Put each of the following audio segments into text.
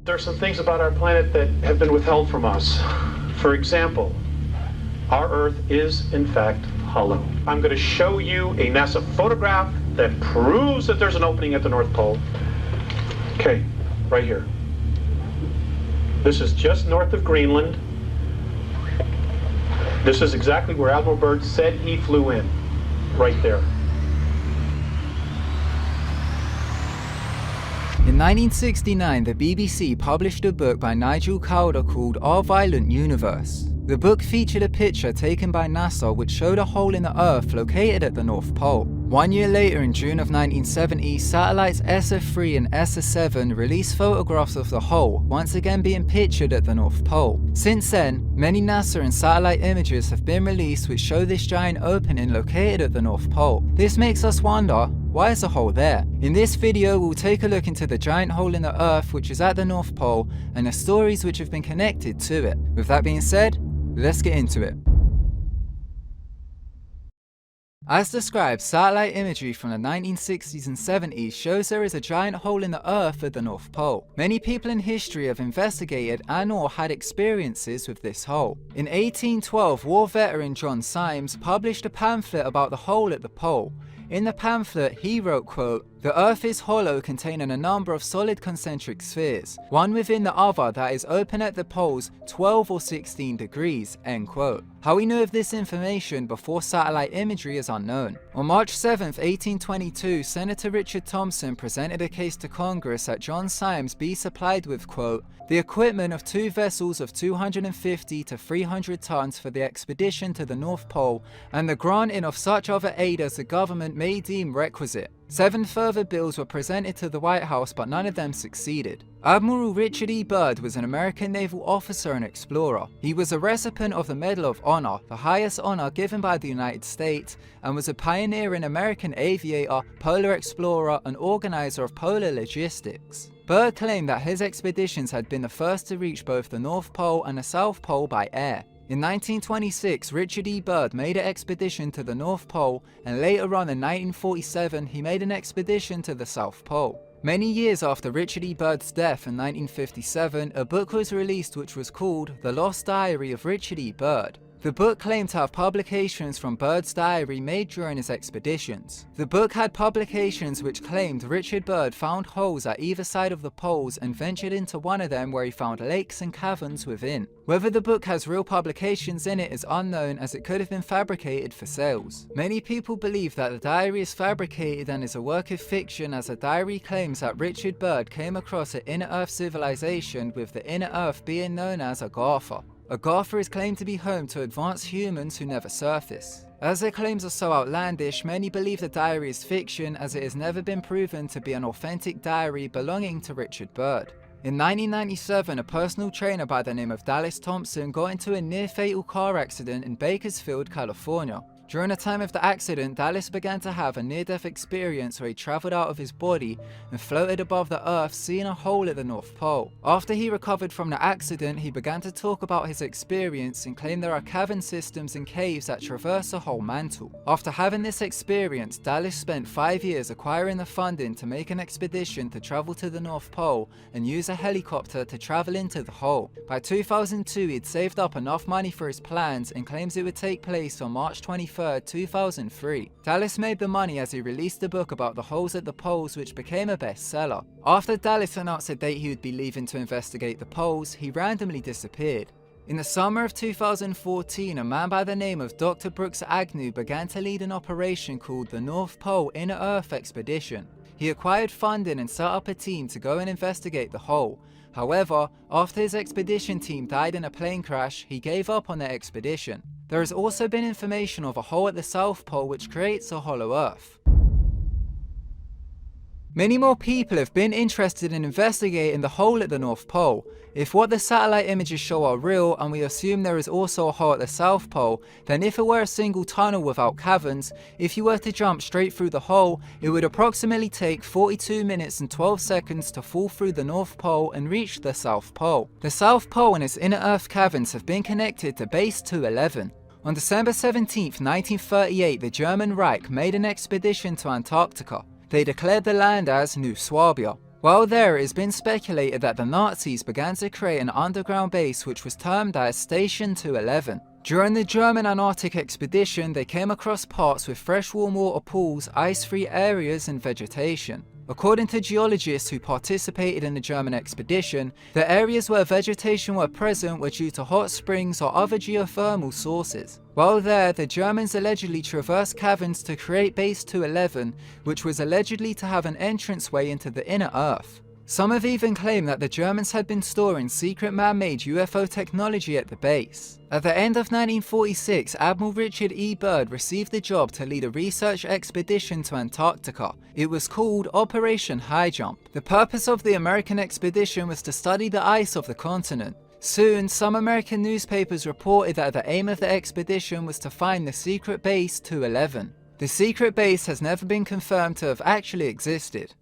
There are some things about our planet that have been withheld from us. For example, our Earth is, in fact, hollow. I'm going to show you a NASA photograph that proves that there's an opening at the North Pole. Okay, right here. This is just north of Greenland. This is exactly where Admiral Byrd said he flew in, right there. In 1969, the BBC published a book by Nigel Calder called Our Violent Universe. The book featured a picture taken by NASA which showed a hole in the Earth located at the North Pole. 1 year later, in June of 1970, satellites ESA-3 and ESA-7 released photographs of the hole, once again being pictured at the North Pole. Since then, many NASA and satellite images have been released which show this giant opening located at the North Pole. This makes us wonder, why is the hole there? In this video, we'll take a look into the giant hole in the Earth which is at the North Pole and the stories which have been connected to it. With that being said, let's get into it. As described, satellite imagery from the 1960s and 70s shows there is a giant hole in the Earth at the North Pole. Many people in history have investigated and/or had experiences with this hole. In 1812, war veteran John Symes published a pamphlet about the hole at the pole. In the pamphlet, he wrote, quote, "The Earth is hollow, containing a number of solid concentric spheres, one within the other that is open at the poles 12 or 16 degrees, end quote. How we knew of this information before satellite imagery is unknown. On March 7, 1822, Senator Richard Thompson presented a case to Congress that John Symes be supplied with, quote, "the equipment of 2 vessels of 250 to 300 tons for the expedition to the North Pole, and the granting of such other aid as the government may deem requisite." 7 further bills were presented to the White House, but none of them succeeded. Admiral Richard E. Byrd was an American naval officer and explorer. He was a recipient of the Medal of Honor, the highest honor given by the United States, and was a pioneering American aviator, polar explorer, and organizer of polar logistics. Byrd claimed that his expeditions had been the first to reach both the North Pole and the South Pole by air. In 1926, Richard E. Byrd made an expedition to the North Pole, and later on in 1947 he made an expedition to the South Pole. Many years after Richard E. Byrd's death in 1957, a book was released which was called The Lost Diary of Richard E. Byrd. The book claimed to have publications from Byrd's diary made during his expeditions. The book had publications which claimed Richard Byrd found holes at either side of the poles and ventured into one of them where he found lakes and caverns within. Whether the book has real publications in it is unknown, as it could have been fabricated for sales. Many people believe that the diary is fabricated and is a work of fiction, as the diary claims that Richard Byrd came across an inner Earth civilization, with the inner Earth being known as Agartha. Agartha is claimed to be home to advanced humans who never surface. As their claims are so outlandish, many believe the diary is fiction, as it has never been proven to be an authentic diary belonging to Richard Byrd. In 1997, a personal trainer by the name of Dallas Thompson got into a near-fatal car accident in Bakersfield, California. During the time of the accident, Dallas began to have a near-death experience where he traveled out of his body and floated above the Earth, seeing a hole at the North Pole. After he recovered from the accident, he began to talk about his experience and claimed there are cavern systems and caves that traverse the whole mantle. After having this experience, Dallas spent 5 years acquiring the funding to make an expedition to travel to the North Pole and use a helicopter to travel into the hole. By 2002, he'd saved up enough money for his plans and claims it would take place on March 23rd, 2003. Dallas made the money as he released a book about the holes at the poles, which became a bestseller. After Dallas announced a date he would be leaving to investigate the poles, he randomly disappeared. In the summer of 2014, a man by the name of Dr. Brooks Agnew began to lead an operation called the North Pole Inner Earth Expedition. He acquired funding and set up a team to go and investigate the hole. However, after his expedition team died in a plane crash, he gave up on their expedition. There has also been information of a hole at the South Pole which creates a hollow Earth. Many more people have been interested in investigating the hole at the North Pole. If what the satellite images show are real, and we assume there is also a hole at the South Pole, then if it were a single tunnel without caverns, if you were to jump straight through the hole, it would approximately take 42 minutes and 12 seconds to fall through the North Pole and reach the South Pole. The South Pole and its inner Earth caverns have been connected to Base 211. On December 17, 1938, the German Reich made an expedition to Antarctica. They declared the land as New Swabia. While there, it has been speculated that the Nazis began to create an underground base which was termed as Station 211. During the German Antarctic expedition, they came across parts with fresh warm water pools, ice-free areas and vegetation. According to geologists who participated in the German expedition, the areas where vegetation were present were due to hot springs or other geothermal sources. While there, the Germans allegedly traversed caverns to create Base 211, which was allegedly to have an entranceway into the inner Earth. Some have even claimed that the Germans had been storing secret man-made UFO technology at the base. At the end of 1946, Admiral Richard E. Byrd received the job to lead a research expedition to Antarctica. It was called Operation High Jump. The purpose of the American expedition was to study the ice of the continent. Soon, some American newspapers reported that the aim of the expedition was to find the secret Base 211. The secret base has never been confirmed to have actually existed.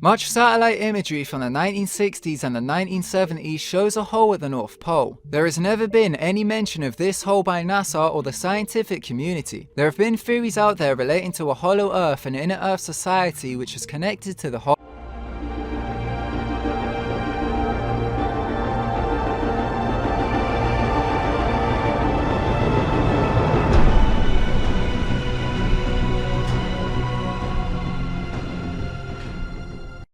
Much satellite imagery from the 1960s and the 1970s shows a hole at the North Pole. There has never been any mention of this hole by NASA or the scientific community. There have been theories out there relating to a hollow Earth and inner Earth society which is connected to the hole.